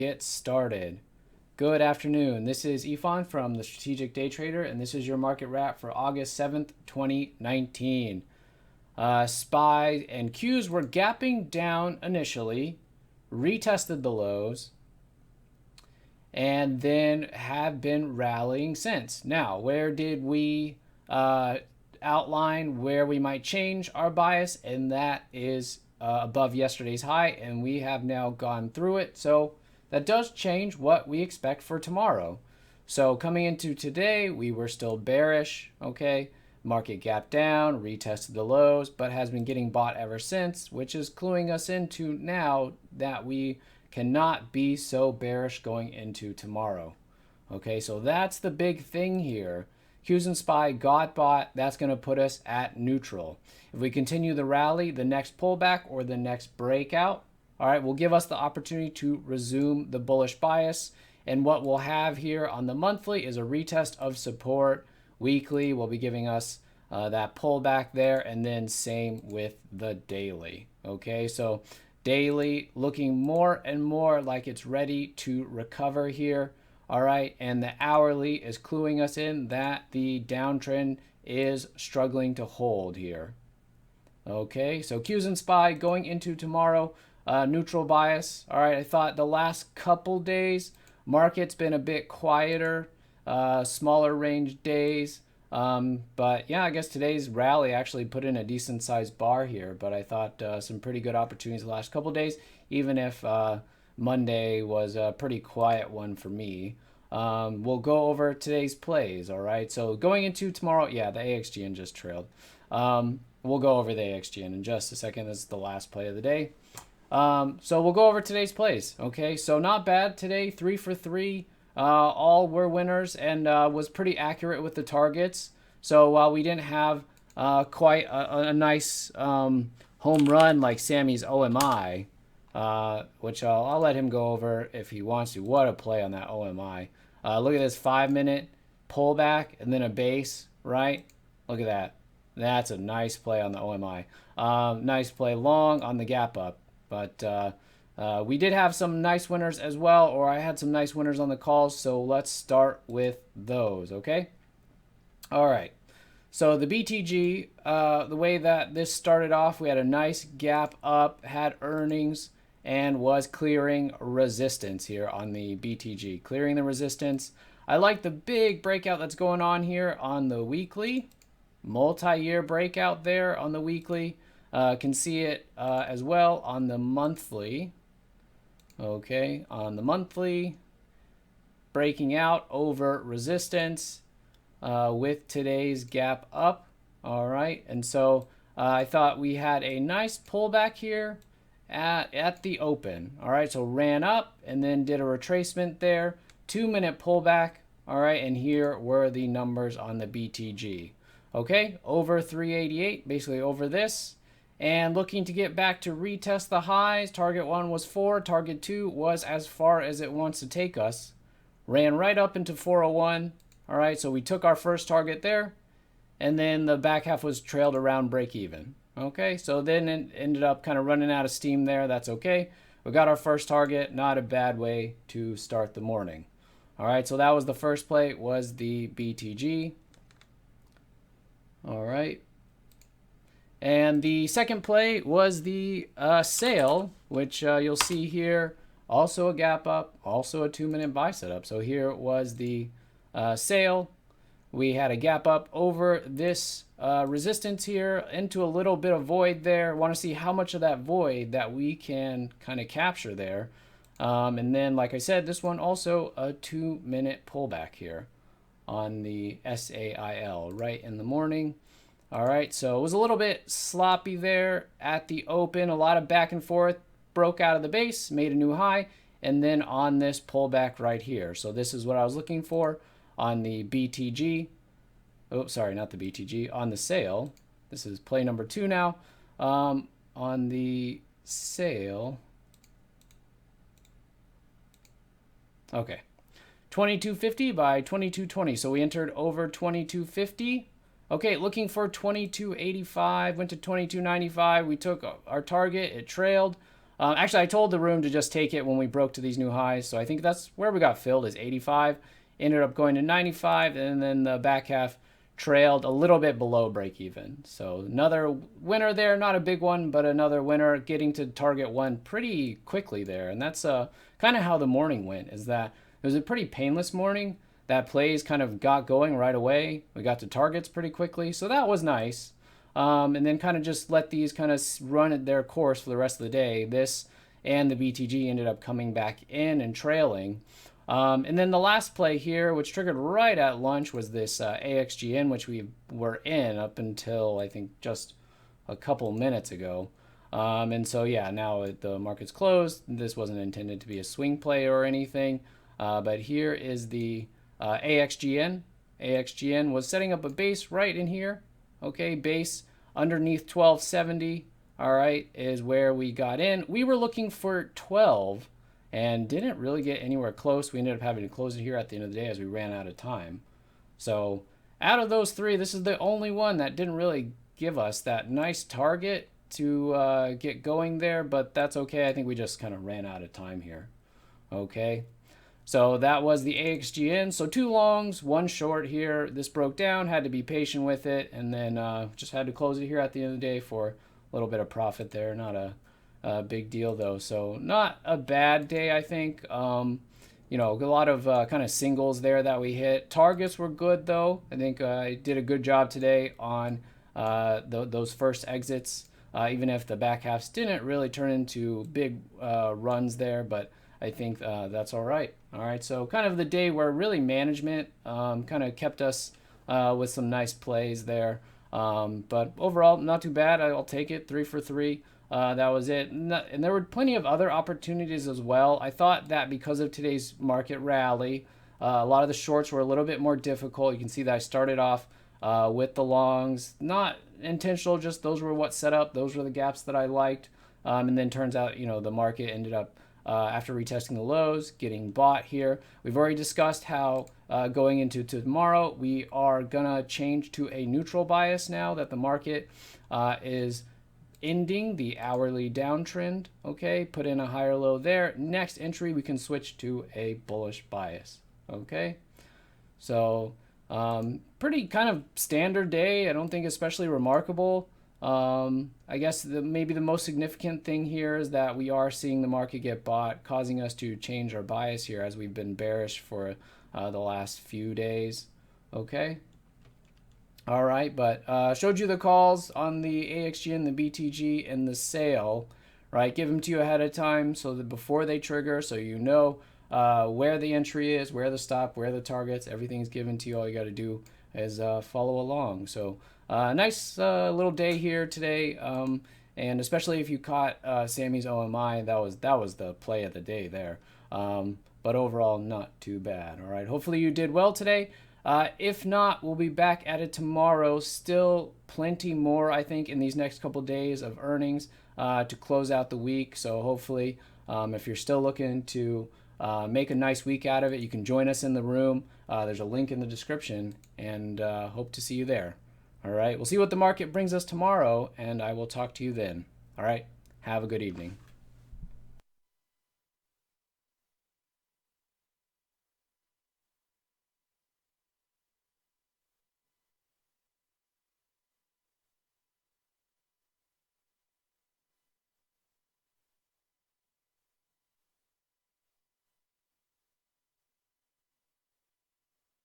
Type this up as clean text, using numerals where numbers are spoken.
Get started. Good afternoon. This is Ifan from the Strategic Day Trader, and this is your market wrap for August 7th, 2019. SPY and Qs were gapping down initially, retested the lows, and then have been rallying since. Now, where did we outline where we might change our bias? And that is above yesterday's high, and we have now gone through it. So that does change what we expect for tomorrow. So coming into today, we were still bearish, okay? Market gap down, retested the lows, but has been getting bought ever since, which is cluing us into now that we cannot be so bearish going into tomorrow. Okay, so that's the big thing here. Qs and SPY got bought. That's going to put us at neutral. If we continue the rally, the next pullback or the next breakout, all right, will give us the opportunity to resume the bullish bias. And what we'll have here on the monthly is a retest of support. Weekly will be giving us that pullback there, and then same with the daily. Okay, so daily looking more and more like it's ready to recover here. All right, and the hourly is cluing us in that the downtrend is struggling to hold here. Okay, so Qs and SPY going into tomorrow, neutral bias. All right, I thought the last couple days, market's been a bit quieter, smaller range days. But yeah, I guess today's rally actually put in a decent sized bar here, but I thought some pretty good opportunities the last couple days, even if Monday was a pretty quiet one for me. We'll go over today's plays, all right? So going into tomorrow, yeah, the AXGN just trailed. We'll go over the AXGN in just a second. This is the last play of the day. So we'll go over today's plays, okay? So not bad today, 3 for 3. All were winners and was pretty accurate with the targets. So while we didn't have quite a nice home run like Sammy's OMI, which I'll let him go over if he wants to. What a play on that OMI. Look at this 5-minute pullback and then a base, right? Look at that. That's a nice play on the OMI. Nice play long on the gap up. But we did have some nice winners as well, or I had some nice winners on the calls. So let's start with those, okay? All right. So the BTG, the way that this started off, we had a nice gap up, had earnings, and was clearing resistance here on the BTG. Clearing the resistance. I like the big breakout that's going on here on the weekly. Multi-year breakout there on the weekly. Can see it as well on the monthly. Okay, on the monthly. Breaking out over resistance with today's gap up. All right, and so I thought we had a nice pullback here at the open. All right, so ran up and then did a retracement there. 2-minute pullback. All right, and here were the numbers on the BTG. Okay, over 388, basically over this. And looking to get back to retest the highs. Target 1 was 4. Target 2 was as far as it wants to take us. Ran right up into 401. All right, so we took our first target there. And then the back half was trailed around break even. Okay, so then it ended up kind of running out of steam there. That's okay. We got our first target. Not a bad way to start the morning. All right, so that was the first play, was the BTG. All right. And the second play was the sale, which you'll see here. Also a gap up, also a 2-minute buy setup. So here was the sale. We had a gap up over this resistance here into a little bit of void there. Want to see how much of that void that we can kind of capture there. And then, like I said, this one also a 2-minute pullback here on the SAIL right in the morning. All right, so it was a little bit sloppy there at the open. A lot of back and forth. Broke out of the base, made a new high, and then on this pullback right here. So this is what I was looking for on the BTG. Oh, sorry, not the BTG. On the sale. This is play number 2 now. On the sale. Okay. 2250 by 2220. So we entered over 2250. Okay, looking for 2285, went to 2295. We took our target, it trailed. Actually, I told the room to just take it when we broke to these new highs. So I think that's where we got filled is 85. Ended up going to 95, and then the back half trailed a little bit below break even. So another winner there, not a big one, but another winner getting to target one pretty quickly there. And that's kind of how the morning went, is that it was a pretty painless morning. That plays kind of got going right away. We got to targets pretty quickly, so that was nice. And then kind of just let these kind of run at their course for the rest of the day. This and the BTG ended up coming back in and trailing. And then the last play here, which triggered right at lunch, was this AXGN, which we were in up until I think just a couple minutes ago. And so yeah, now the market's closed. This wasn't intended to be a swing play or anything, but here is the AXGN. AXGN was setting up a base right in here. Okay, base underneath 1270. All right, is where we got in. We were looking for 12 and didn't really get anywhere close. We ended up having to close it here at the end of the day as we ran out of time. So out of those three, this is the only one that didn't really give us that nice target to get going there, but that's okay. I think we just kind of ran out of time here. Okay. So that was the AXGN. So 2 longs, 1 short here. This broke down, had to be patient with it, and then just had to close it here at the end of the day for a little bit of profit there. Not a big deal though. So not a bad day, I think. You know, a lot of kind of singles there that we hit. Targets were good though. I think I did a good job today on those first exits, even if the back halves didn't really turn into big runs there, but I think that's all right. All right, so kind of the day where really management kind of kept us with some nice plays there. But overall, not too bad. I'll take it. 3 for 3. That was it. And there were plenty of other opportunities as well. I thought that because of today's market rally, a lot of the shorts were a little bit more difficult. You can see that I started off with the longs. Not intentional, just those were what set up. Those were the gaps that I liked. And then turns out, you know, the market ended up after retesting the lows, getting bought here. We've already discussed how going into tomorrow, we are gonna change to a neutral bias now that the market is ending the hourly downtrend. Okay, put in a higher low there. Next entry, we can switch to a bullish bias. Okay, so pretty kind of standard day. I don't think especially remarkable. I guess maybe the most significant thing here is that we are seeing the market get bought, causing us to change our bias here as we've been bearish for the last few days. Okay. All right, but showed you the calls on the AXGN, the BTG, and the sale, right? Give them to you ahead of time so that before they trigger, so you know where the entry is, where the stop, where the targets, everything's given to you. All you got to do is follow along. So nice little day here today, and especially if you caught Sammy's OMI, that was the play of the day there. But overall, not too bad. All right, hopefully you did well today. If not, we'll be back at it tomorrow. Still plenty more, I think, in these next couple days of earnings to close out the week. So hopefully, if you're still looking to make a nice week out of it, you can join us in the room. There's a link in the description, and hope to see you there. All right, we'll see what the market brings us tomorrow, and I will talk to you then. All right, have a good evening.